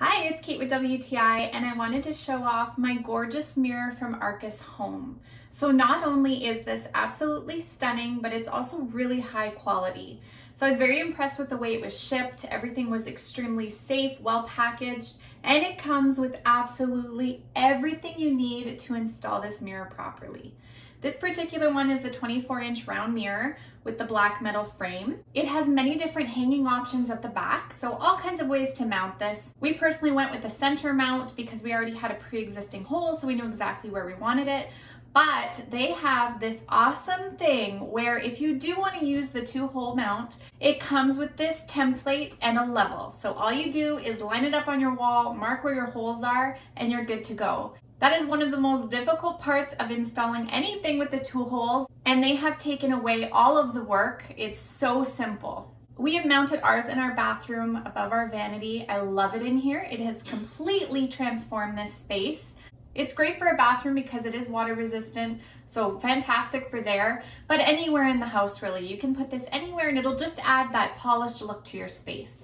Hi, it's Kate with WTI, and I wanted to show off my gorgeous mirror from Arcus home. So not only is this absolutely stunning, but it's also really high quality. So I was very impressed with the way it was shipped. Everything was extremely safe, well packaged, and it comes with absolutely everything you need to install this mirror properly. This particular one is the 24-inch round mirror with the black metal frame. It has many different hanging options at the back, so all kinds of ways to mount this. We personally went with the center mount because we already had a pre-existing hole, so we knew exactly where we wanted it. But they have this awesome thing where if you do want to use the 2-hole mount, it comes with this template and a level. So all you do is line it up on your wall, mark where your holes are, and you're good to go. That is one of the most difficult parts of installing anything with the 2 holes, and they have taken away all of the work. It's so simple. We have mounted ours in our bathroom above our vanity. I love it in here. It has completely transformed this space. It's great for a bathroom because it is water resistant, so fantastic for there, but anywhere in the house really. You can put this anywhere and it'll just add that polished look to your space.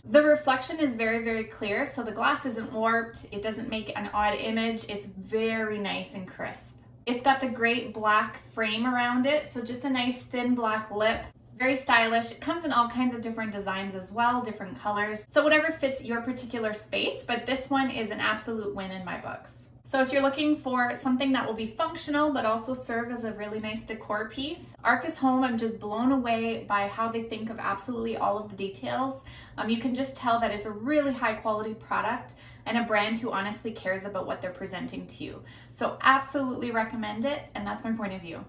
The reflection is very, very clear, so the glass isn't warped, it doesn't make an odd image, it's very nice and crisp. It's got the great black frame around it, so just a nice thin black lip. Very stylish. It comes in all kinds of different designs as well, different colors. So whatever fits your particular space, but this one is an absolute win in my books. So if you're looking for something that will be functional but also serve as a really nice decor piece, Arcus Home, I'm just blown away by how they think of absolutely all of the details. You can just tell that it's a really high quality product and a brand who honestly cares about what they're presenting to you. So absolutely recommend it, and that's my point of view.